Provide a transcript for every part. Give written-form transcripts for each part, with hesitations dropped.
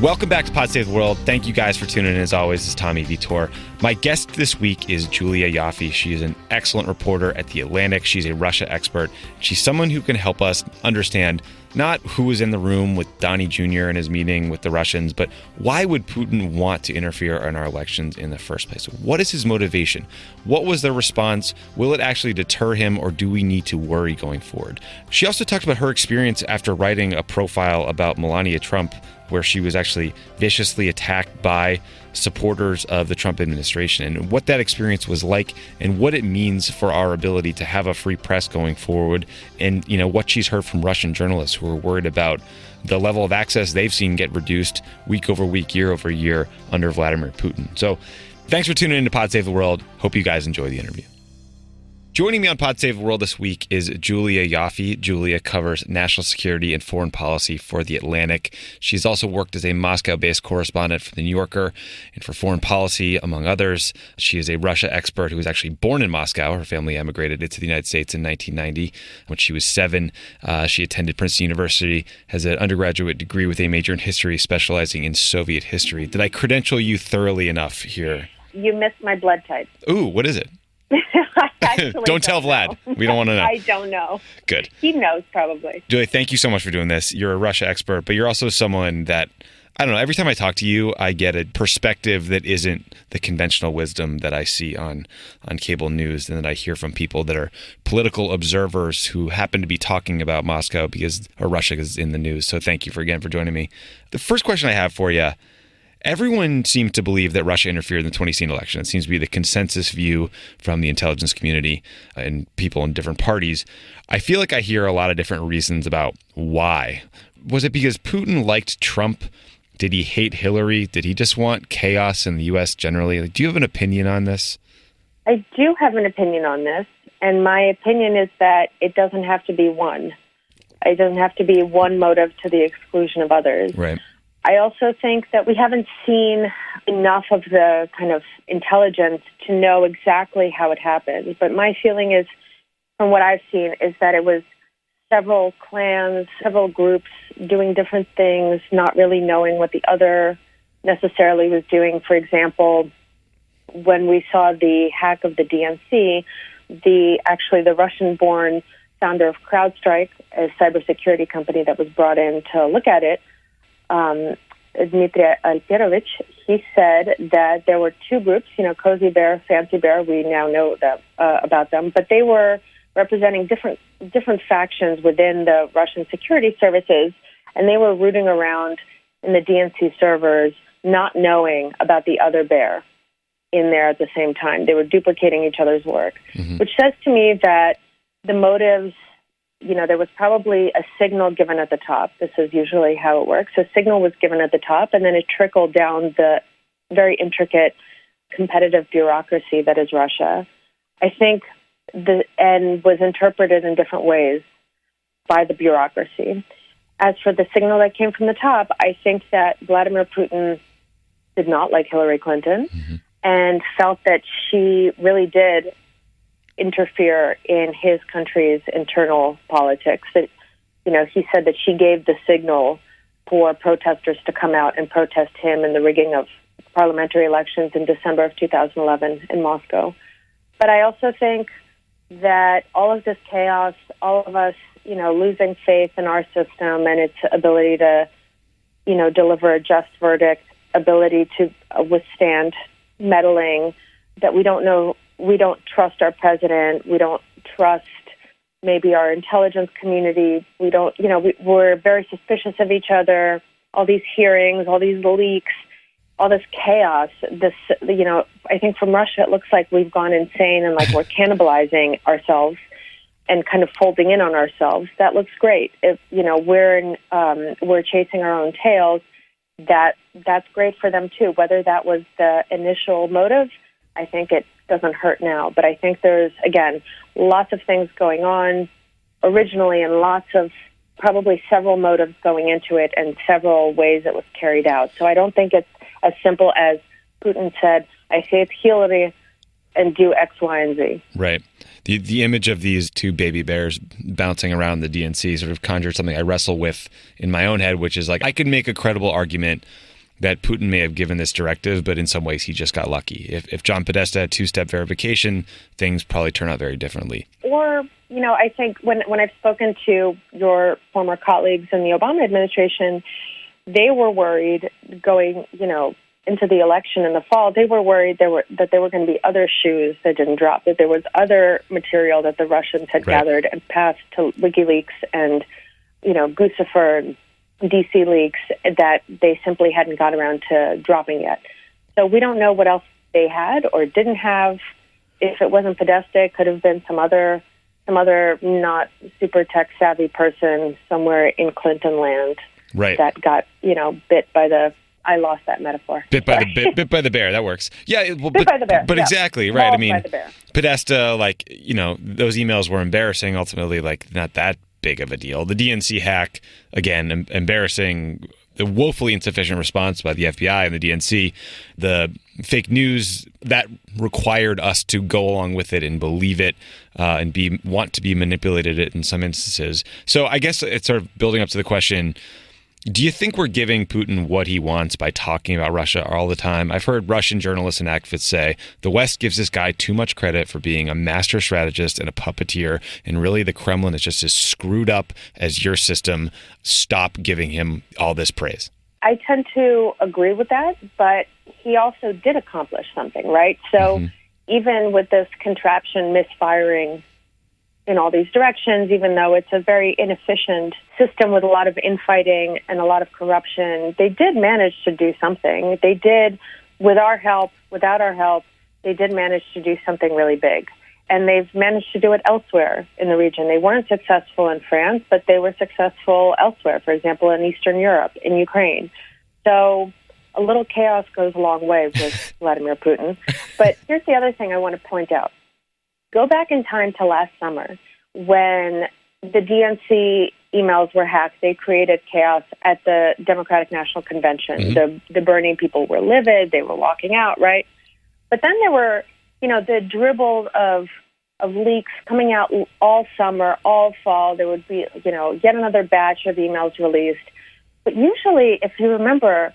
Welcome back to Pod Save the World. Thank you guys for tuning in. As always, it's Tommy Vietor. My guest this week is Julia Ioffe. She is an excellent reporter at The Atlantic. She's a Russia expert. She's someone who can help us understand not who was in the room with Donnie Jr. in his meeting with the Russians, but why would Putin want to interfere in our elections in the first place? What is his motivation? What was their response? Will it actually deter him, or do we need to worry going forward? She also talked about her experience after writing a profile about Melania Trump, where she was actually viciously attacked by supporters of the Trump administration, and what that experience was like and what it means for our ability to have a free press going forward, and what she's heard from Russian journalists who are worried about the level of access they've seen get reduced week over week, year over year under Vladimir Putin. So thanks for tuning in to Pod Save the World. Hope you guys enjoy the interview. Joining me on Pod Save the World this week is Julia Ioffe. Julia covers national security and foreign policy for The Atlantic. She's also worked as a Moscow-based correspondent for The New Yorker and for foreign policy, among others. She is a Russia expert who was actually born in Moscow. Her family emigrated to the United States in 1990. When she was 7, she attended Princeton University, has an undergraduate degree with a major in history, specializing in Soviet history. Did I credential you thoroughly enough here? You missed my blood type. Ooh, what is it? Don't tell Vlad. We don't want to know. I don't know. Good. He knows, probably. Julia, thank you so much for doing this. You're a Russia expert, but you're also someone that, I don't know, every time I talk to you, I get a perspective that isn't the conventional wisdom that I see on cable news, and that I hear from people that are political observers who happen to be talking about Moscow because Russia is in the news. So thank you again for joining me. The first question I have for you: everyone seemed to believe that Russia interfered in the 2016 election. It seems to be the consensus view from the intelligence community and people in different parties. I feel like I hear a lot of different reasons about why. Was it because Putin liked Trump? Did he hate Hillary? Did he just want chaos in the U.S. generally? Do you have an opinion on this? I do have an opinion on this, and my opinion is that it doesn't have to be one. It doesn't have to be one motive to the exclusion of others. Right. I also think that we haven't seen enough of the kind of intelligence to know exactly how it happened. But my feeling is, from what I've seen, is that it was several clans, several groups doing different things, not really knowing what the other necessarily was doing. For example, when we saw the hack of the DNC, the Russian-born founder of CrowdStrike, a cybersecurity company that was brought in to look at it, Dmitry Alperovich, he said that there were two groups, Cozy Bear, Fancy Bear. We now know that about them, but they were representing different factions within the Russian security services, and they were rooting around in the DNC servers, not knowing about the other bear in there at the same time. They were duplicating each other's work, which says to me that the motives, there was probably a signal given at the top. This is usually how it works. A signal was given at the top, and then it trickled down the very intricate competitive bureaucracy that is Russia. I think and was interpreted in different ways by the bureaucracy. As for the signal that came from the top, I think that Vladimir Putin did not like Hillary Clinton and felt that she really did interfere in his country's internal politics. That, he said that she gave the signal for protesters to come out and protest him in the rigging of parliamentary elections in December of 2011 in Moscow. But I also think that all of this chaos, all of us, losing faith in our system and its ability to, deliver a just verdict, ability to withstand meddling, that we don't trust our president, we don't trust maybe our intelligence community, we're very suspicious of each other, all these hearings, all these leaks, all this chaos, I think from Russia it looks like we've gone insane and like we're cannibalizing ourselves and kind of folding in on ourselves. That looks great. If we're chasing our own tails, that's great for them too. Whether that was the initial motive, I think it doesn't hurt now. But I think there's, again, lots of things going on originally and lots of probably several motives going into it and several ways it was carried out. So I don't think it's as simple as Putin said, I say it's Hillary, and do X, Y, and Z. Right. The image of these two baby bears bouncing around the DNC sort of conjured something I wrestle with in my own head, which is like, I could make a credible argument that Putin may have given this directive, but in some ways he just got lucky. If John Podesta had two-step verification, things probably turn out very differently. Or, I think when I've spoken to your former colleagues in the Obama administration, they were worried going, into the election in the fall. They were worried that there were going to be other shoes that didn't drop, that there was other material that the Russians had gathered and passed to WikiLeaks and, Guccifer and DC leaks that they simply hadn't got around to dropping yet. So we don't know what else they had or didn't have. If it wasn't Podesta, it could have been some other not super tech savvy person somewhere in Clinton land that got, bit by the, I lost that metaphor. Bit by the bear. That works. Yeah. Well, bit by the bear. But exactly, right. Mauled by the bear. Podesta, those emails were embarrassing, ultimately, not that big of a deal. The DNC hack, again, embarrassing, the woefully insufficient response by the FBI and the DNC, the fake news that required us to go along with it and believe it and want to be manipulated it in some instances. So I guess it's sort of building up to the question, do you think we're giving Putin what he wants by talking about Russia all the time? I've heard Russian journalists and activists say the West gives this guy too much credit for being a master strategist and a puppeteer, and really the Kremlin is just as screwed up as your system. Stop giving him all this praise. I tend to agree with that, but he also did accomplish something, right? So even with this contraption misfiring in all these directions, even though it's a very inefficient system with a lot of infighting and a lot of corruption, they did manage to do something. They did, with our help, without our help, they did manage to do something really big. And they've managed to do it elsewhere in the region. They weren't successful in France, but they were successful elsewhere, for example, in Eastern Europe, in Ukraine. So a little chaos goes a long way with Vladimir Putin. But here's the other thing I want to point out. Go back in time to last summer when the DNC emails were hacked. They created chaos at the Democratic National Convention. The Bernie people were livid. They were walking out, right? But then there were, the dribble of leaks coming out all summer, all fall. There would be, yet another batch of emails released. But usually, if you remember,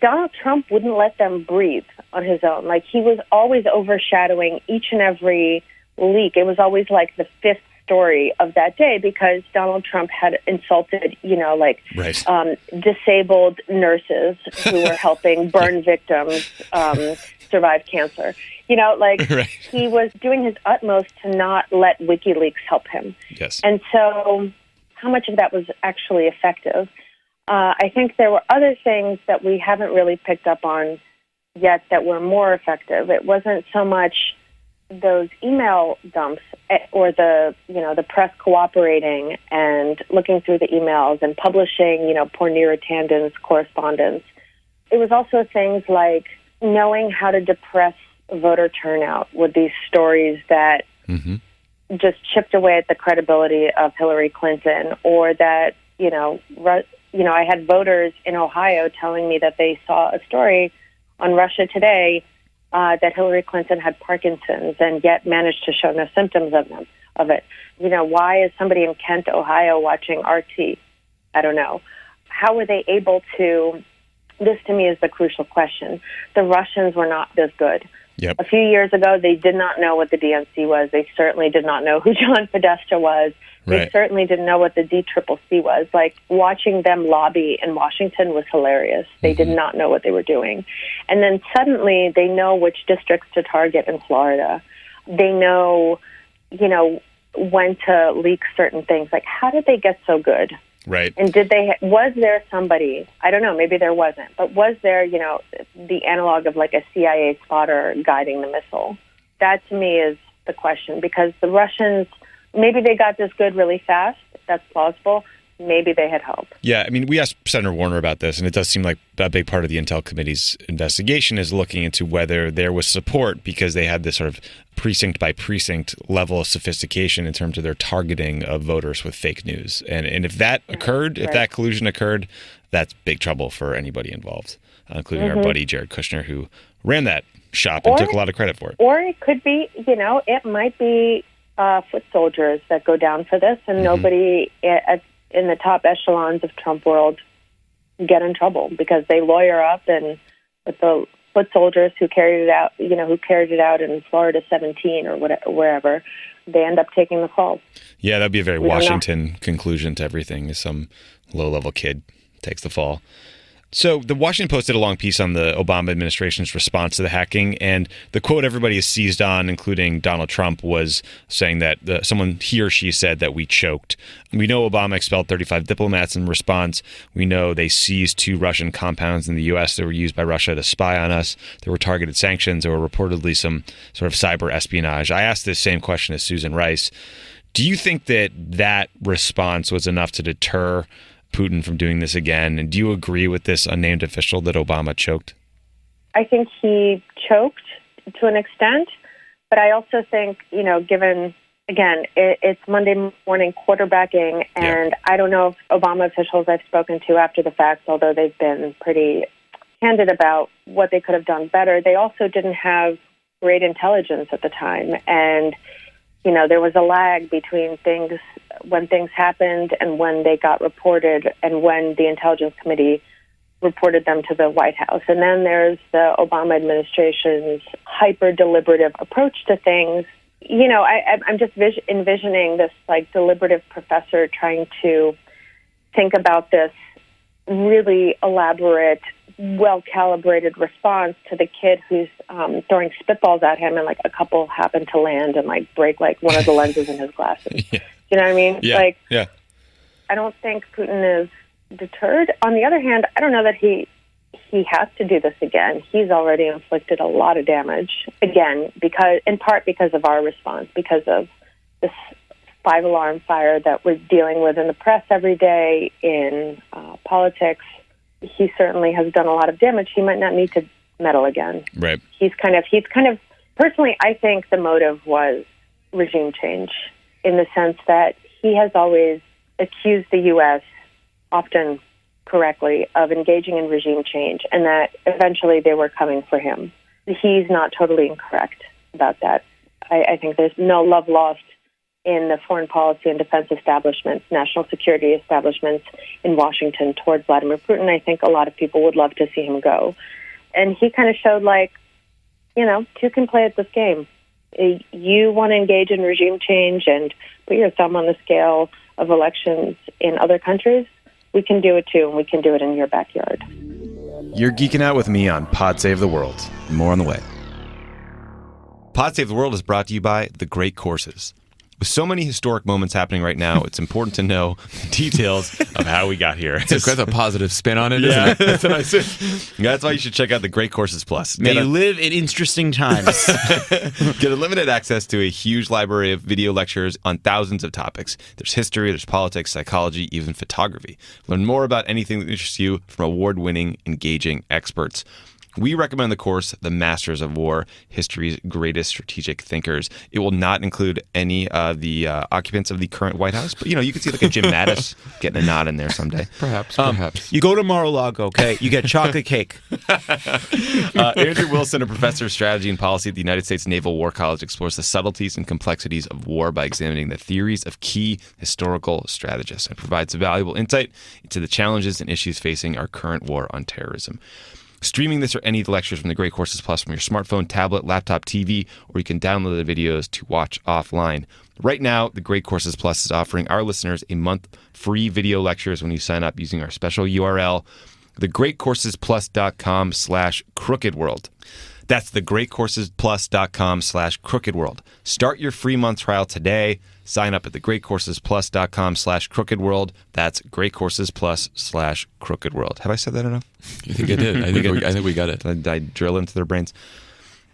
Donald Trump wouldn't let them breathe on his own. He was always overshadowing each and every leak. It was always like the fifth story of that day because Donald Trump had insulted, disabled nurses who were helping burn victims survive cancer. He was doing his utmost to not let WikiLeaks help him. Yes. And so how much of that was actually effective? I think there were other things that we haven't really picked up on yet that were more effective. It wasn't so much those email dumps or the press cooperating and looking through the emails and publishing, poor Neera Tanden's correspondence. It was also things like knowing how to depress voter turnout with these stories that just chipped away at the credibility of Hillary Clinton, or that, I had voters in Ohio telling me that they saw a story on Russia Today that Hillary Clinton had Parkinson's and yet managed to show no symptoms of it. Why is somebody in Kent, Ohio watching RT? I don't know. How were they able to? This to me is the crucial question. The Russians were not this good. Yep. A few years ago, they did not know what the DNC was. They certainly did not know who John Podesta was. They certainly didn't know what the DCCC was. Watching them lobby in Washington was hilarious. They did not know what they were doing. And then suddenly they know which districts to target in Florida. They know, when to leak certain things. How did they get so good? Right. And was there somebody, I don't know, maybe there wasn't, but was there, the analog of a CIA spotter guiding the missile? That to me is the question, because the Russians, maybe they got this good really fast. That's plausible. Maybe they had hope. Yeah, we asked Senator Warner about this, and it does seem like a big part of the Intel Committee's investigation is looking into whether there was support because they had this sort of precinct by precinct level of sophistication in terms of their targeting of voters with fake news. And if that occurred, if that collusion occurred, that's big trouble for anybody involved, including our buddy Jared Kushner, who ran that shop and took a lot of credit for it. Or it could be, it might be foot soldiers that go down for this, and nobody in the top echelons of Trump world get in trouble because they lawyer up, and with the foot soldiers who carried it out in Florida 17 or wherever, they end up taking the fall. Yeah, that'd be a very Washington conclusion to everything, is some low-level kid takes the fall. So the Washington Post did a long piece on the Obama administration's response to the hacking, and the quote everybody is seized on, including Donald Trump, was saying that someone, he or she, said that we choked. We know Obama expelled 35 diplomats in response. We know they seized 2 Russian compounds in the U.S. that were used by Russia to spy on us. There were targeted sanctions. There were reportedly some sort of cyber espionage. I asked this same question as Susan Rice. Do you think that response was enough to deter Putin from doing this again? And do you agree with this unnamed official that Obama choked? I think he choked to an extent, but I also think, given, again, it's Monday morning quarterbacking, and I don't know if Obama officials I've spoken to after the fact, although they've been pretty candid about what they could have done better, they also didn't have great intelligence at the time. And, there was a lag between things, when things happened and when they got reported and when the Intelligence Committee reported them to the White House. And then there's the Obama administration's hyper-deliberative approach to things. I'm just envisioning this deliberative professor trying to think about this really elaborate, well-calibrated response to the kid who's throwing spitballs at him, and a couple happen to land and break one of the lenses in his glasses. Yeah. You know what I mean? Yeah. I don't think Putin is deterred. On the other hand, I don't know that he has to do this again. He's already inflicted a lot of damage, again, in part because of our response, because of this 5-alarm fire that we're dealing with in the press every day, in politics. He certainly has done a lot of damage. He might not need to meddle again. Right. He's kind of personally, I think the motive was regime change, in the sense that he has always accused the U.S., often correctly, of engaging in regime change, and that eventually they were coming for him. He's not totally incorrect about that. I think there's no love lost in the foreign policy and defense establishments, national security establishments in Washington towards Vladimir Putin. I think a lot of people would love to see him go. And he kind of showed, two can play at this game. You want to engage in regime change and put your thumb on the scale of elections in other countries, we can do it too, and we can do it in your backyard. You're geeking out with me on Pod Save the World. More on the way. Pod Save the World is brought to you by The Great Courses. With so many historic moments happening right now, it's important to know the details of how we got here. It's quite a positive spin on it, isn't it? That's what I said. That's why you should check out The Great Courses Plus. May you live in interesting times. Get unlimited access to a huge library of video lectures on thousands of topics. There's history, there's politics, psychology, even photography. Learn more about anything that interests you from award-winning, engaging experts. We recommend the course, The Masters of War, History's Greatest Strategic Thinkers. It will not include any of the occupants of the current White House, but, you can see a Jim Mattis getting a nod in there someday. Perhaps. You go to Mar-a-Lago, okay? You get chocolate cake. Andrew Wilson, a professor of strategy and policy at the United States Naval War College, explores the subtleties and complexities of war by examining the theories of key historical strategists and provides valuable insight into the challenges and issues facing our current war on terrorism. Streaming this or any of the lectures from the Great Courses Plus from your smartphone, tablet, laptop, TV, or you can download the videos to watch offline. Right now, the Great Courses Plus is offering our listeners a month free video lectures when you sign up using our special URL, thegreatcoursesplus.com/crookedworld. That's thegreatcoursesplus.com/crookedworld. Start your free month trial today. Sign up at thegreatcoursesplus.com/crookedworld. That's greatcoursesplus/crookedworld. Have I said that enough? I think I did. I think we got it. Did I drill into their brains?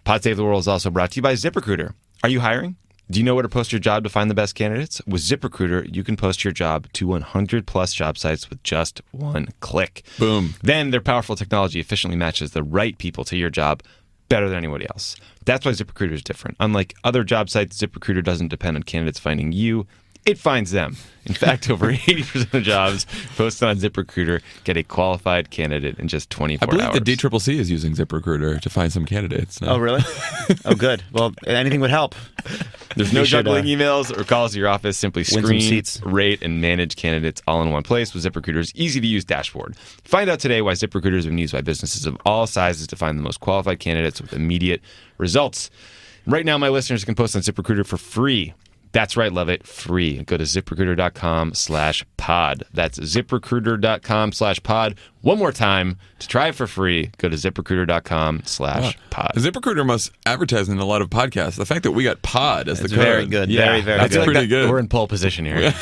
Pod Save the World is also brought to you by ZipRecruiter. Are you hiring? Do you know where to post your job to find the best candidates? With ZipRecruiter, you can post your job to 100-plus job sites with just one click. Boom. Then their powerful technology efficiently matches the right people to your job better than anybody else. That's why ZipRecruiter is different. Unlike other job sites, ZipRecruiter doesn't depend on candidates finding you. it finds them. In fact, over 80% of jobs posted on ZipRecruiter get a qualified candidate in just 24 hours. I believe the DCCC is using ZipRecruiter to find some candidates now. Oh, really? Oh, good. Well, anything would help. There's no juggling emails or calls to your office. Simply screen, rate, and manage candidates all in one place with ZipRecruiter's easy-to-use dashboard. Find out today why ZipRecruiter has been used by businesses of all sizes to find the most qualified candidates with immediate results. Right now, my listeners can post on ZipRecruiter for free. That's right, love it, free. Go to ZipRecruiter.com/pod. That's ZipRecruiter.com/pod. One more time, to try it for free, go to ZipRecruiter.com/pod. ZipRecruiter must advertise in a lot of podcasts. The fact that we got pod as the code. Very good. Yeah, very, very that's good. pretty good. We're in pole position here.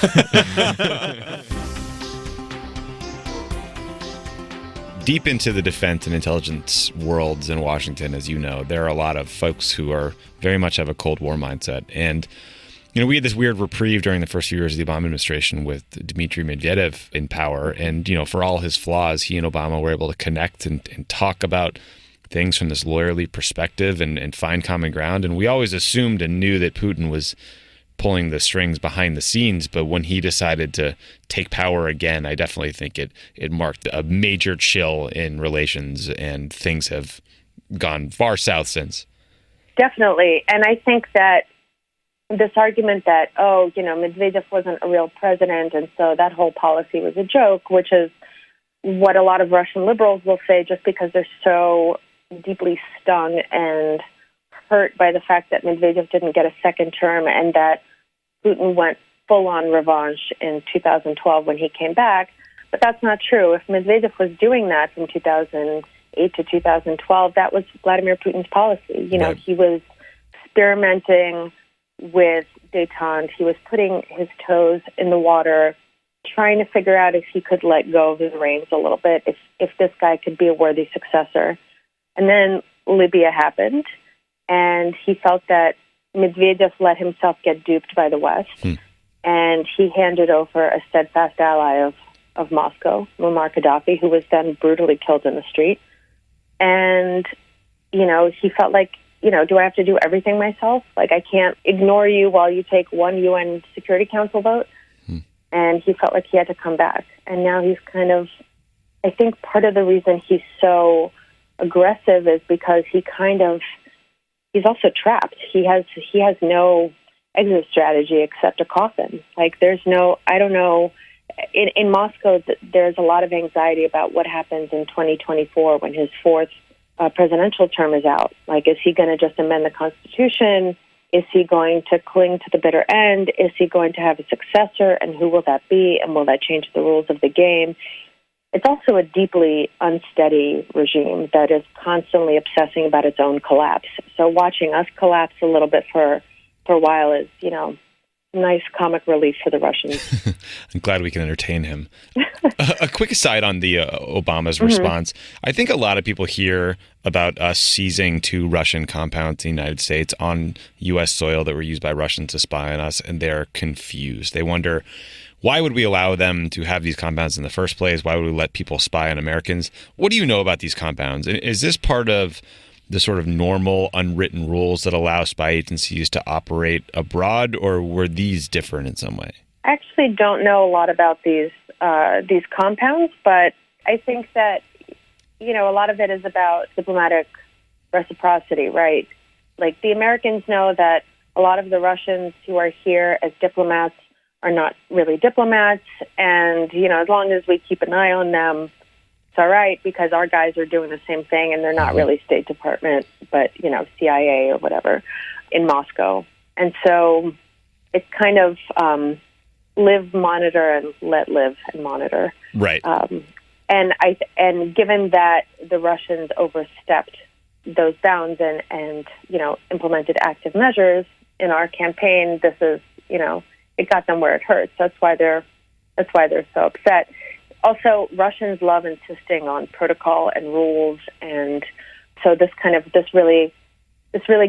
Deep into the defense and intelligence worlds in Washington, as you know, there are a lot of folks who are very much have a Cold War mindset. And we had this weird reprieve during the first few years of the Obama administration with Dmitry Medvedev in power. And, for all his flaws, he and Obama were able to connect and talk about things from this lawyerly perspective and find common ground. And we always assumed and knew that Putin was pulling the strings behind the scenes. But when he decided to take power again, I definitely think it marked a major chill in relations, and things have gone far south since. Definitely. And I think that this argument that, Medvedev wasn't a real president, and so that whole policy was a joke, which is what a lot of Russian liberals will say just because they're so deeply stung and hurt by the fact that Medvedev didn't get a second term and that Putin went full-on revenge in 2012 when he came back. But that's not true. If Medvedev was doing that from 2008 to 2012, that was Vladimir Putin's policy. Right. He was experimenting with détente. He was putting his toes in the water, trying to figure out if he could let go of the reins a little bit, if this guy could be a worthy successor. And then Libya happened, and he felt that Medvedev let himself get duped by the West, and he handed over a steadfast ally of Moscow, Muammar Gaddafi, who was then brutally killed in the street. And, he felt like, do I have to do everything myself? Like, I can't ignore you while you take one UN Security Council vote. And he felt like he had to come back. And now he's I think part of the reason he's so aggressive is because he's also trapped. He has no exit strategy except a coffin. Like, I don't know, in Moscow, there's a lot of anxiety about what happens in 2024 when his fourth presidential term is out. Like, is he going to just amend the Constitution? Is he going to cling to the bitter end? Is he going to have a successor? And who will that be? And will that change the rules of the game? It's also a deeply unsteady regime that is constantly obsessing about its own collapse. So watching us collapse a little bit for a while is, nice comic relief for the Russians. I'm glad we can entertain him. A quick aside on the Obama's response. I think a lot of people hear about us seizing 2 Russian compounds in the United States on U.S. soil that were used by Russians to spy on us, and they're confused. They wonder, why would we allow them to have these compounds in the first place? Why would we let people spy on Americans? What do you know about these compounds? Is this part of the sort of normal unwritten rules that allow spy agencies to operate abroad, or were these different in some way? I actually don't know a lot about these compounds, but I think that, a lot of it is about diplomatic reciprocity, right? Like, the Americans know that a lot of the Russians who are here as diplomats are not really diplomats, and, as long as we keep an eye on them, it's all right, because our guys are doing the same thing, and they're not really State Department, but, CIA or whatever in Moscow. And so it's kind of live, monitor, and let live and monitor. Right. And given that the Russians overstepped those bounds and implemented active measures in our campaign, this is, it got them where it hurts. That's why they're so upset. Also, Russians love insisting on protocol and rules, and so this really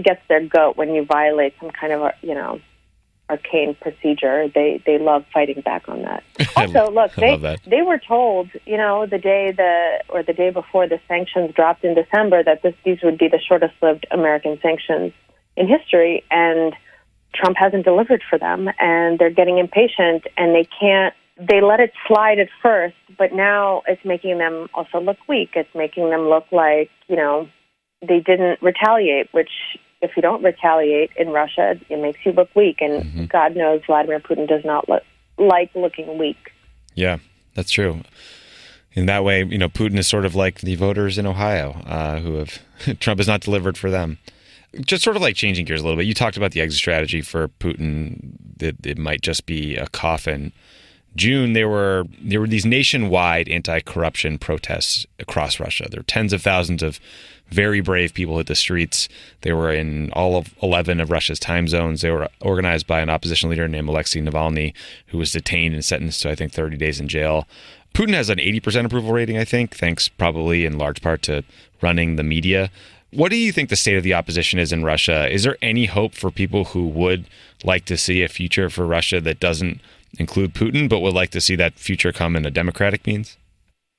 gets their goat when you violate some kind of arcane procedure. They love fighting back on that. Also, look, they were told, the day before the sanctions dropped in December, that these would be the shortest lived American sanctions in history, and Trump hasn't delivered for them, and they're getting impatient, and they let it slide at first, but now it's making them also look weak. It's making them look like, they didn't retaliate, which if you don't retaliate in Russia, it makes you look weak. And God knows Vladimir Putin does not like looking weak. Yeah, that's true. In that way, Putin is sort of like the voters in Ohio Trump has not delivered for them. Just sort of like changing gears a little bit. You talked about the exit strategy for Putin, that it might just be a coffin. June, there were these nationwide anti-corruption protests across Russia. There were tens of thousands of very brave people hit the streets. They were in all of 11 of Russia's time zones. They were organized by an opposition leader named Alexei Navalny, who was detained and sentenced to, I think, 30 days in jail. Putin has an 80% approval rating, I think, thanks probably in large part to running the media. What do you think the state of the opposition is in Russia? Is there any hope for people who would like to see a future for Russia that doesn't include Putin, but would like to see that future come in a democratic means?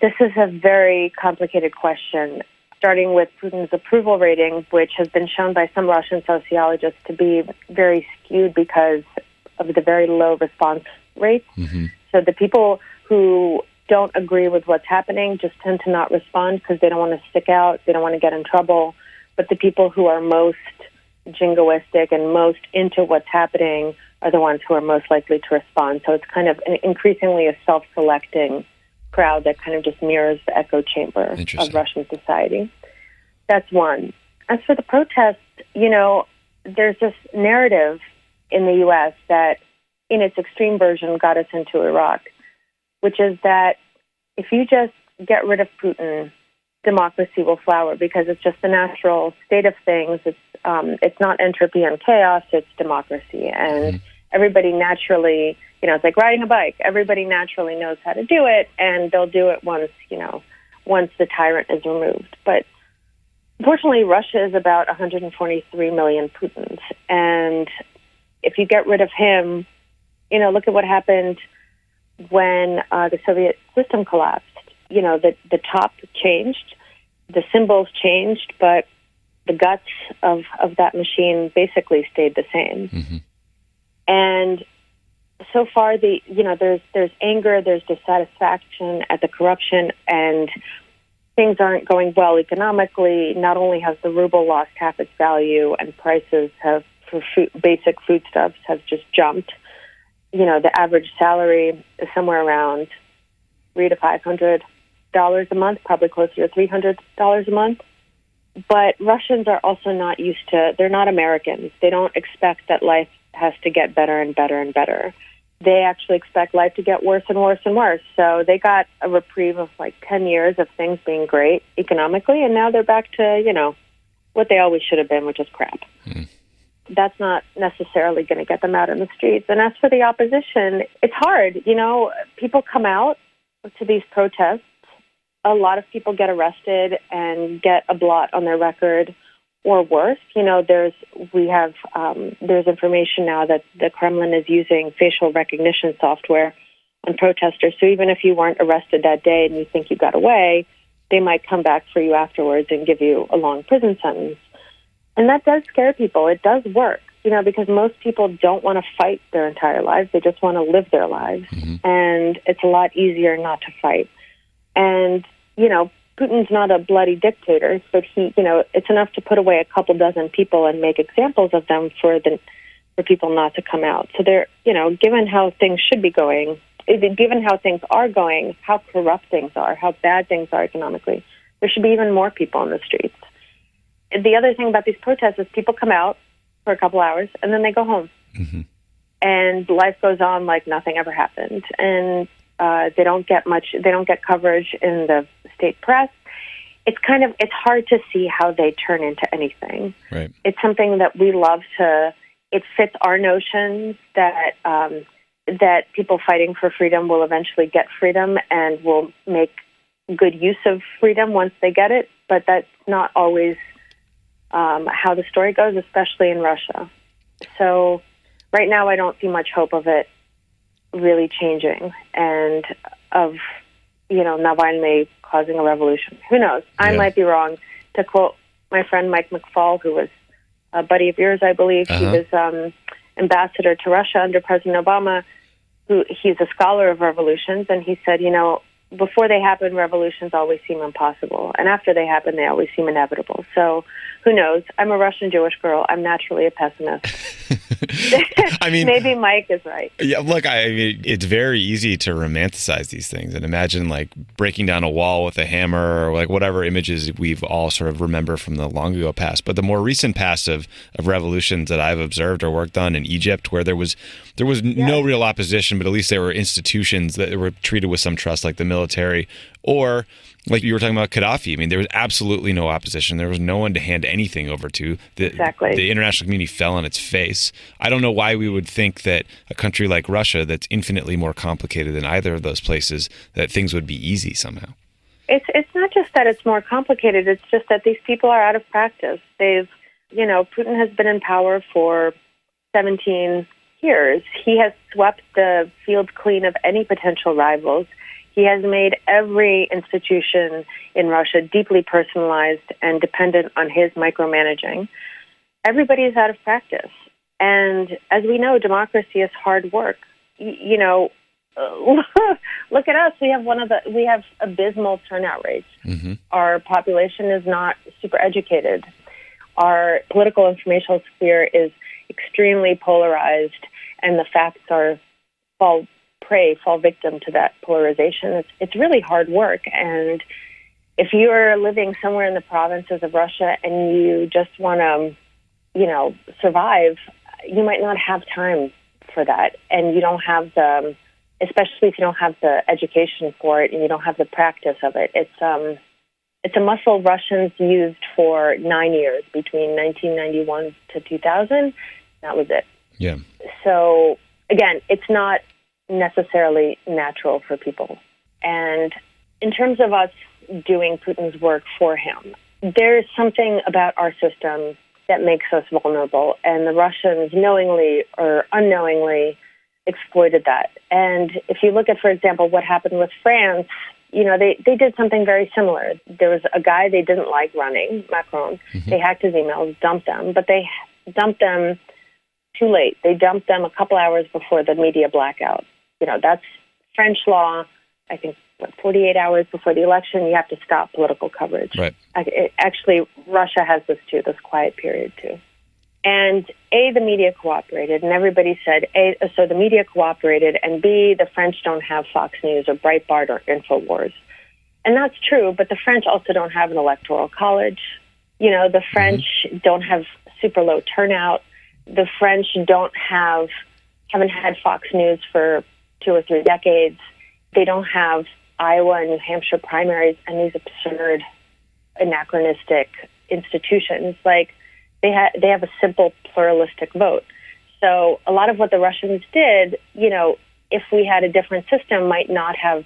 This is a very complicated question, starting with Putin's approval rating, which has been shown by some Russian sociologists to be very skewed because of the very low response rates. So the people who don't agree with what's happening just tend to not respond because they don't want to stick out, they don't want to get in trouble. But the people who are most jingoistic and most into what's happening are the ones who are most likely to respond. So it's kind of increasingly a self-selecting crowd that kind of just mirrors the echo chamber of Russian society. That's one. As for the protests, there's this narrative in the U.S. that, in its extreme version, got us into Iraq, which is that if you just get rid of Putin, democracy will flower because it's just the natural state of things. It's not entropy and chaos, it's democracy. And everybody naturally, it's like riding a bike. Everybody naturally knows how to do it, and they'll do it once the tyrant is removed. But unfortunately, Russia is about 123 million Putins. And if you get rid of him, look at what happened when the Soviet system collapsed. The top changed, the symbols changed, but the guts of that machine basically stayed the same. And so far, there's anger, there's dissatisfaction at the corruption, and things aren't going well economically. Not only has the ruble lost half its value, and prices for basic foodstuffs have just jumped. The average salary is somewhere around $300 to $500 a month, probably closer to $300 a month. But Russians are also not used to, they're not Americans. They don't expect that life has to get better and better and better. They actually expect life to get worse and worse and worse. So they got a reprieve of like 10 years of things being great economically, and now they're back to, what they always should have been, which is crap. That's not necessarily going to get them out in the streets. And as for the opposition, it's hard. People come out to these protests. A lot of people get arrested and get a blot on their record, or worse. There's information now that the Kremlin is using facial recognition software on protesters. So even if you weren't arrested that day and you think you got away, they might come back for you afterwards and give you a long prison sentence. And that does scare people. It does work, because most people don't want to fight their entire lives. They just want to live their lives. And it's a lot easier not to fight. And, Putin's not a bloody dictator, but it's enough to put away a couple dozen people and make examples of them for people not to come out. So given how things should be going, given how things are going, how corrupt things are, how bad things are economically, there should be even more people on the streets. The other thing about these protests is people come out for a couple hours and then they go home. And life goes on like nothing ever happened. And they don't get coverage in the state press. It's hard to see how they turn into anything. Right. It's something that we love it fits our notions that people fighting for freedom will eventually get freedom and will make good use of freedom once they get it. But that's not always how the story goes, especially in Russia. So right now I don't see much hope of it really changing and of, Navalny causing a revolution. Who knows? I might be wrong. To quote my friend Mike McFall, who was a buddy of yours, I believe, he was ambassador to Russia under President Obama, he's a scholar of revolutions, and he said, before they happen, revolutions always seem impossible. And after they happen, they always seem inevitable. So who knows? I'm a Russian Jewish girl. I'm naturally a pessimist. I mean, maybe Mike is right. Yeah, look, I mean, it's very easy to romanticize these things and imagine like breaking down a wall with a hammer or like whatever images we've all sort of remember from the long ago past. But the more recent past of revolutions that I've observed or worked on in Egypt, where there was no real opposition, but at least there were institutions that were treated with some trust, like the military, or like you were talking about Gaddafi. I mean, there was absolutely no opposition. There was no one to hand anything over to. Exactly. The international community fell on its face. I don't know why we would think that a country like Russia, that's infinitely more complicated than either of those places, that things would be easy somehow. It's not just that it's more complicated. It's just that these people are out of practice. Putin has been in power for 17 years. He has swept the field clean of any potential rivals. He has made every institution in Russia deeply personalized and dependent on his micromanaging. Everybody is out of practice. And as we know, democracy is hard work. Look at us. We have abysmal turnout rates. Mm-hmm. Our population is not super educated. Our political informational sphere is extremely polarized, and the facts fall victim to that polarization. It's really hard work. And if you're living somewhere in the provinces of Russia and you just want to, survive, you might not have time for that. And you don't have especially if you don't have the education for it and you don't have the practice of it. It's a muscle Russians used for 9 years, between 1991 to 2000. That was it. Yeah. So again, it's not necessarily natural for people. And in terms of us doing Putin's work for him, there is something about our system that makes us vulnerable, and the Russians knowingly or unknowingly exploited that. And if you look at, for example, what happened with France, they did something very similar. There was a guy they didn't like running, Macron. Mm-hmm. They hacked his emails, dumped them, but they dumped them too late. They dumped them a couple hours before the media blackout. That's French law. I think 48 hours before the election, you have to stop political coverage. Right. Actually, Russia has this too, this quiet period too. And A, the media cooperated, and everybody said, so the media cooperated, and B, the French don't have Fox News or Breitbart or InfoWars. And that's true, but the French also don't have an electoral college. The French don't have super low turnout. The French haven't had Fox News for 2 or 3 decades. They don't have Iowa and New Hampshire primaries and these absurd, anachronistic institutions. Like they have a simple pluralistic vote. So a lot of what the Russians did, if we had a different system, might not have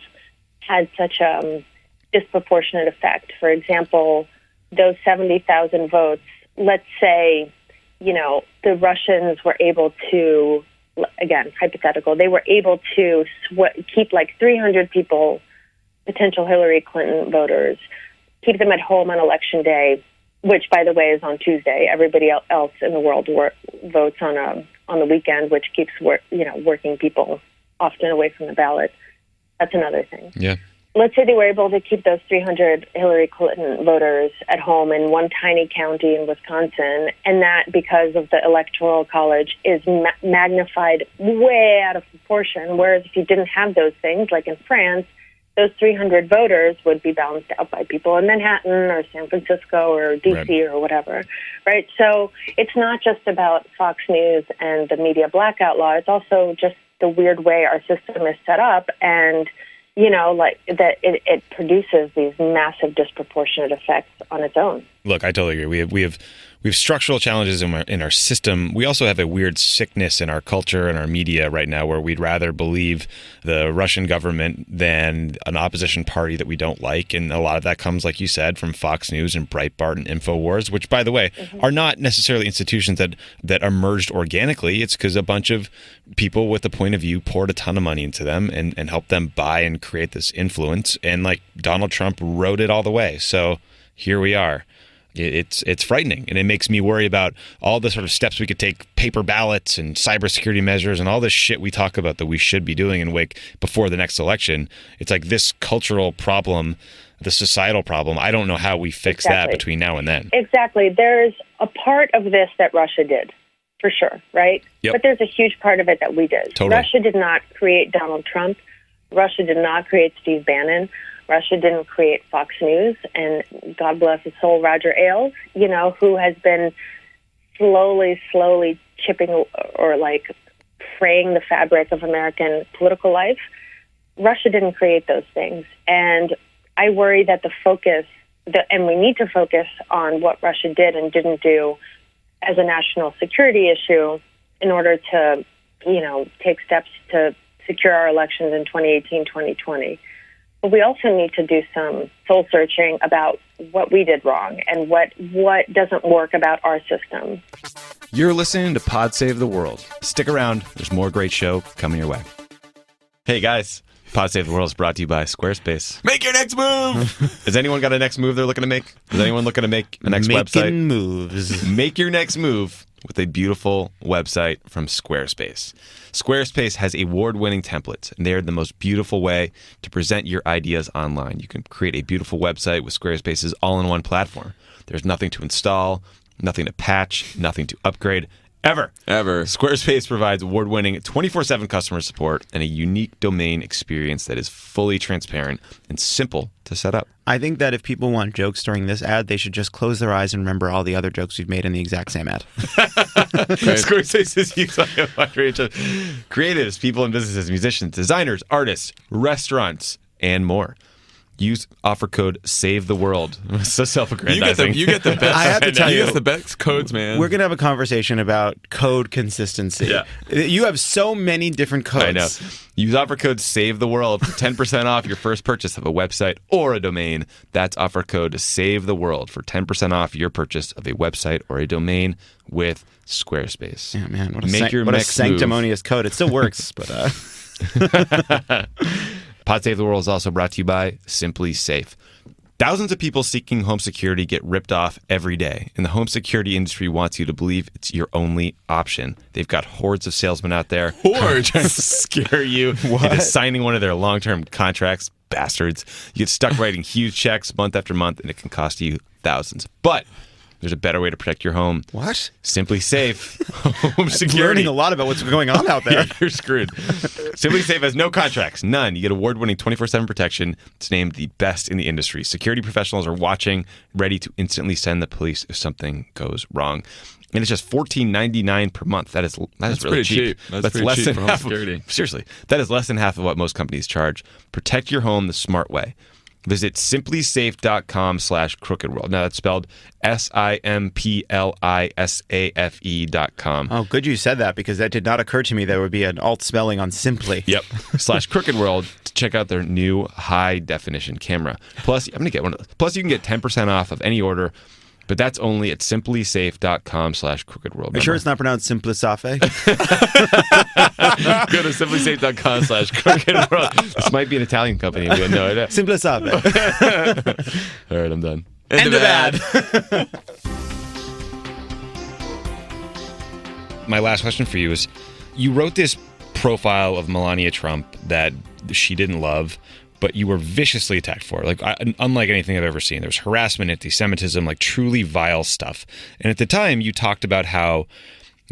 had such a disproportionate effect. For example, those 70,000 votes, let's say, the Russians were able to, again, hypothetical, they were able to keep like 300 people, potential Hillary Clinton voters, keep them at home on election day, which, by the way, is on Tuesday. Everybody else in the world votes on the weekend, which keeps working people often away from the ballot. That's another thing. Yeah. Let's say they were able to keep those 300 Hillary Clinton voters at home in one tiny county in Wisconsin, and that, because of the Electoral College, is magnified way out of proportion, whereas if you didn't have those things, like in France, those 300 voters would be balanced out by people in Manhattan or San Francisco or D.C. or whatever, right? So it's not just about Fox News and the media blackout law. It's also just the weird way our system is set up, and like that it produces these massive disproportionate effects on its own. Look, I totally agree. We have structural challenges in our system. We also have a weird sickness in our culture and our media right now, where we'd rather believe the Russian government than an opposition party that we don't like. And a lot of that comes, like you said, from Fox News and Breitbart and InfoWars, which, by the way, are not necessarily institutions that emerged organically. It's because a bunch of people with a point of view poured a ton of money into them and helped them buy and create this influence. And like Donald Trump rode it all the way. So here we are. it's frightening, and it makes me worry about all the sort of steps we could take, paper ballots and cybersecurity measures and all this shit we talk about that we should be doing in wake before the next election. It's like this cultural problem, the societal problem. I don't know how we fix that between now and then. Exactly. There's a part of this that Russia did, for sure, right? Yep. But there's a huge part of it that we did. Totally. Russia did not create Donald Trump. Russia did not create Steve Bannon. Russia didn't create Fox News, and God bless his soul, Roger Ailes, who has been slowly chipping or like fraying the fabric of American political life. Russia didn't create those things. And I worry that the focus, and we need to focus on what Russia did and didn't do as a national security issue in order to, take steps to secure our elections in 2018, 2020. But we also need to do some soul searching about what we did wrong and what doesn't work about our system. You're listening to Pod Save the World. Stick around. There's more great show coming your way. Hey, guys. Pod Save the World is brought to you by Squarespace. Make your next move! Has anyone got a next move they're looking to make? Is anyone looking to make a next website? Making moves. Make your next move with a beautiful website from Squarespace. Squarespace has award-winning templates, and they're the most beautiful way to present your ideas online. You can create a beautiful website with Squarespace's all-in-one platform. There's nothing to install, nothing to patch, nothing to upgrade. Ever. Squarespace provides award-winning 24/7 customer support and a unique domain experience that is fully transparent and simple to set up. I think that if people want jokes during this ad, they should just close their eyes and remember all the other jokes we've made in the exact same ad. Squarespace is used by a wide range of creatives, people and businesses, musicians, designers, artists, restaurants, and more. Use offer code Save the World. So self-aggrandizing. You get the best. I have to tell you, get the best codes, man. We're going to have a conversation about code consistency. Yeah. You have so many different codes. I know. Use offer code Save the World for 10% off your first purchase of a website or a domain. That's offer code Save the World for 10% off your purchase of a website or a domain with Squarespace. Yeah, man. What What a sanctimonious code. It still works, but... Pod Save the World is also brought to you by Simply Safe. Thousands of people seeking home security get ripped off every day, and the home security industry wants you to believe it's your only option. They've got hordes of salesmen out there trying to scare you into signing one of their long-term contracts. Bastards. You get stuck writing huge checks month after month, and it can cost you thousands. But there's a better way to protect your home. What? Simply Safe Home Security. I'm learning a lot about what's going on out there. Yeah, you're screwed. Simply Safe has no contracts, none. You get award-winning 24/7 protection. It's named the best in the industry. Security professionals are watching, ready to instantly send the police if something goes wrong. And it's just $14.99 per month. That's really cheap. That's pretty less cheap than for home half. security. Seriously, that is less than half of what most companies charge. Protect your home the smart way. Visit simplysafe.com/crookedworld. Now that's spelled SIMPLISAFE.com. Oh, good you said that, because that did not occur to me there would be an alt spelling on simply. Yep. /crookedworld to check out their new high definition camera. Plus, I'm going to get one of those. Plus, you can get 10% off of any order, but that's only at simplysafe.com/crookedworld. Are you sure it's not pronounced Simplisafe? Go to simplysafe.com/crookedworld. This might be an Italian company. We had no idea. Simplisafe. All right, I'm done. End of ad. My last question for you is, you wrote this profile of Melania Trump that she didn't love, but you were viciously attacked for it. Unlike anything I've ever seen. There was harassment, anti-Semitism, truly vile stuff. And at the time, you talked about how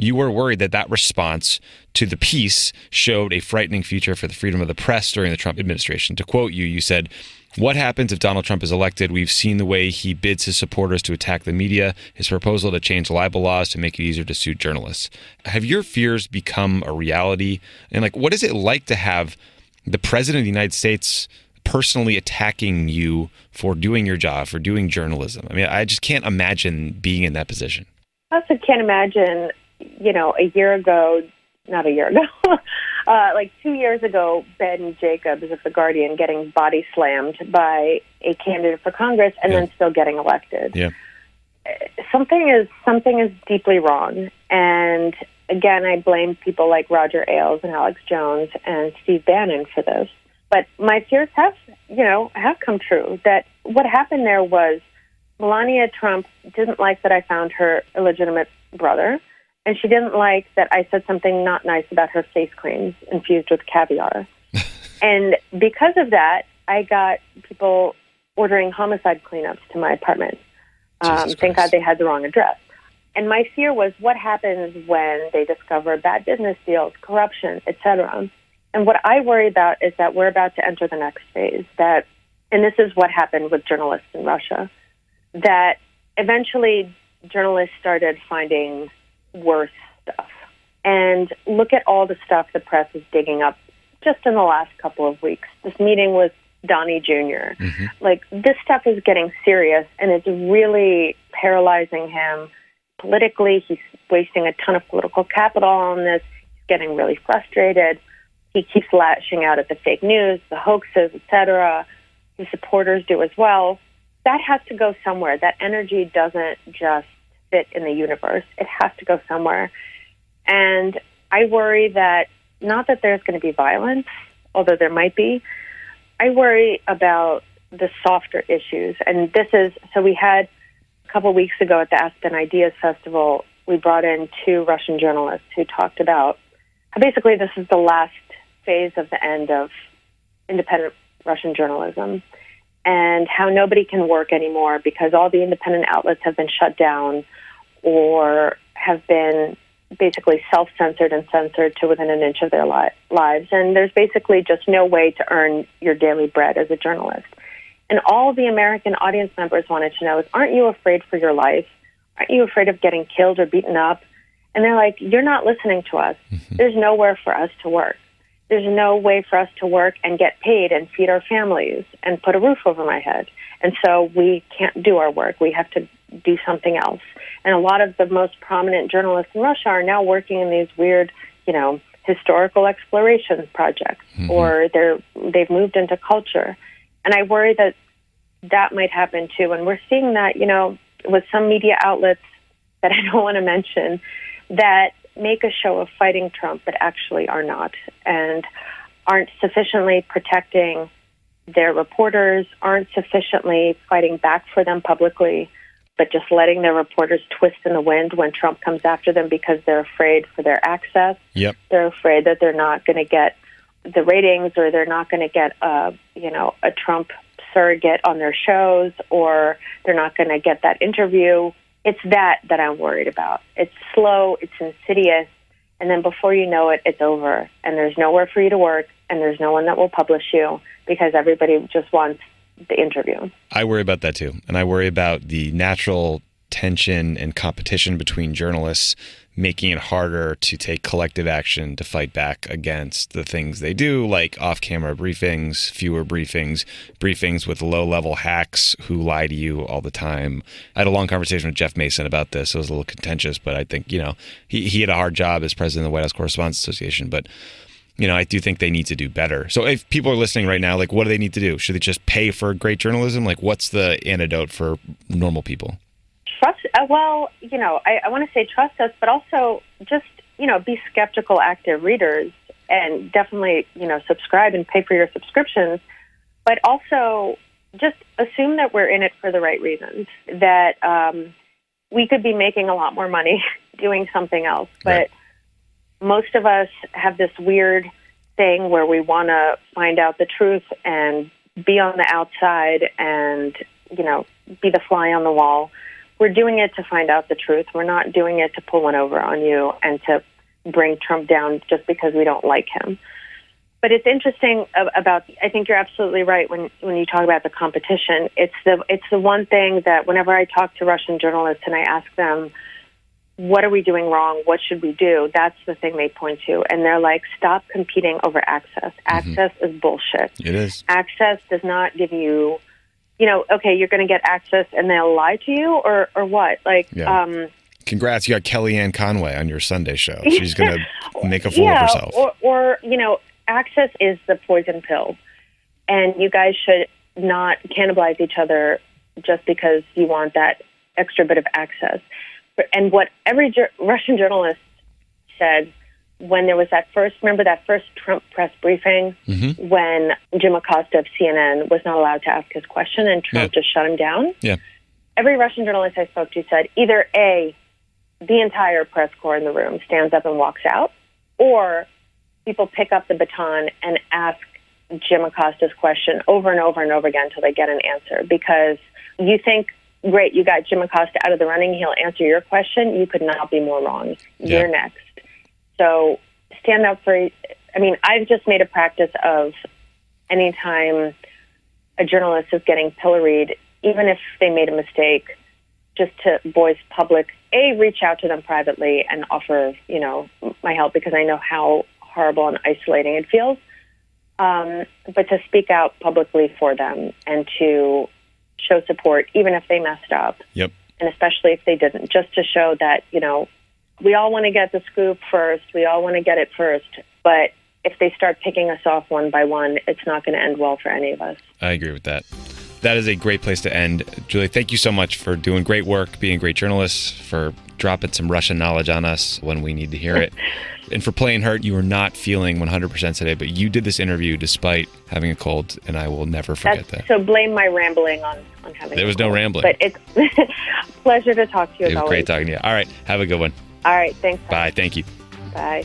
you were worried that response to the piece showed a frightening future for the freedom of the press during the Trump administration. To quote you, you said, "What happens if Donald Trump is elected? We've seen the way he bids his supporters to attack the media, his proposal to change libel laws to make it easier to sue journalists." Have your fears become a reality? And what is it like to have the president of the United States personally attacking you for doing your job, for doing journalism? I mean, I just can't imagine being in that position. I also can't imagine, not a year ago, 2 years ago, Ben Jacobs of The Guardian getting body slammed by a candidate for Congress and then still getting elected. Yeah. Something is deeply wrong. And again, I blame people like Roger Ailes and Alex Jones and Steve Bannon for this. But my fears have come true. That what happened there was Melania Trump didn't like that I found her illegitimate brother, and she didn't like that I said something not nice about her face creams infused with caviar. And because of that, I got people ordering homicide cleanups to my apartment. Thank God they had the wrong address. And my fear was, what happens when they discover bad business deals, corruption, etc.? And what I worry about is that we're about to enter the next phase, and this is what happened with journalists in Russia, that eventually journalists started finding worse stuff. And look at all the stuff the press is digging up just in the last couple of weeks. This meeting with Donnie Jr. Like, this stuff is getting serious, and it's really paralyzing him politically. He's wasting a ton of political capital on this. He's getting really frustrated. He keeps lashing out at the fake news, the hoaxes, etc. His supporters do as well. That has to go somewhere. That energy doesn't just fit in the universe. It has to go somewhere. And I worry that, not that there's going to be violence, although there might be, I worry about the softer issues. And this is, so we had a couple of weeks ago at the Aspen Ideas Festival, we brought in 2 Russian journalists who talked about how basically this is the last phase of the end of independent Russian journalism, and how nobody can work anymore because all the independent outlets have been shut down or have been basically self-censored and censored to within an inch of their lives. And there's basically just no way to earn your daily bread as a journalist. And all the American audience members wanted to know is, aren't you afraid for your life? Aren't you afraid of getting killed or beaten up? And they're like, you're not listening to us. There's nowhere for us to work. There's no way for us to work and get paid and feed our families and put a roof over my head. And so we can't do our work. We have to do something else. And a lot of the most prominent journalists in Russia are now working in these weird, historical exploration projects, or they've moved into culture. And I worry that that might happen too. And we're seeing that, with some media outlets that I don't want to mention that make a show of fighting Trump, but actually are not, and aren't sufficiently protecting their reporters, aren't sufficiently fighting back for them publicly, but just letting their reporters twist in the wind when Trump comes after them because they're afraid for their access. Yep. They're afraid that they're not going to get the ratings, or they're not going to get a Trump surrogate on their shows, or they're not going to get that interview. It's that I'm worried about. It's slow, it's insidious, and then before you know it, it's over, and there's nowhere for you to work, and there's no one that will publish you because everybody just wants the interview. I worry about that too. And I worry about the natural tension and competition between journalists, making it harder to take collective action to fight back against the things they do, like off-camera briefings, fewer briefings with low-level hacks who lie to you all the time. I had a long conversation with Jeff Mason about this. It was a little contentious, but I think, he had a hard job as president of the White House Correspondents Association, but I do think they need to do better. So if people are listening right now, what do they need to do? Should they just pay for great journalism? What's the antidote for normal people? Trust. I want to say trust us, but also just, be skeptical, active readers, and definitely, subscribe and pay for your subscriptions. But also just assume that we're in it for the right reasons, that we could be making a lot more money doing something else. But right. Most of us have this weird thing where we want to find out the truth and be on the outside and, be the fly on the wall. We're doing it to find out the truth. We're not doing it to pull one over on you and to bring Trump down just because we don't like him. But it's interesting about, I think you're absolutely right when you talk about the competition. It's the one thing that whenever I talk to Russian journalists and I ask them, what are we doing wrong? What should we do? That's the thing they point to. And they're like, stop competing over access. Access is bullshit. It is. Access does not give you, okay, you're going to get access and they'll lie to you or what? Congrats, you got Kellyanne Conway on your Sunday show. She's going to make a fool of herself. Or, access is the poison pill. And you guys should not cannibalize each other just because you want that extra bit of access. And what every Russian journalist said when there was that first Trump press briefing when Jim Acosta of CNN was not allowed to ask his question and Trump just shut him down? Yeah. every Russian journalist I spoke to said either A, the entire press corps in the room stands up and walks out, or people pick up the baton and ask Jim Acosta's question over and over and over again until they get an answer. Because you think, great, you got Jim Acosta out of the running, he'll answer your question. You could not be more wrong. Yeah. You're next. So stand up for, I mean, I've just made a practice of anytime a journalist is getting pilloried, even if they made a mistake, just to voice public, reach out to them privately and offer, my help, because I know how horrible and isolating it feels. But to speak out publicly for them and to show support, even if they messed up. Yep. And especially if they didn't, just to show that, we all want to get the scoop first. We all want to get it first. But if they start picking us off one by one, it's not going to end well for any of us. I agree with that. That is a great place to end. Julie, thank you so much for doing great work, being a great journalist, for dropping some Russian knowledge on us when we need to hear it. And for playing hurt, you were not feeling 100% today, but you did this interview despite having a cold, and I will never forget that. So blame my rambling on having There was a cold. no rambling. But it's a pleasure to talk to you. It was great talking to you. All right. Have a good one. All right. Thanks. Bye. Thank you. Bye.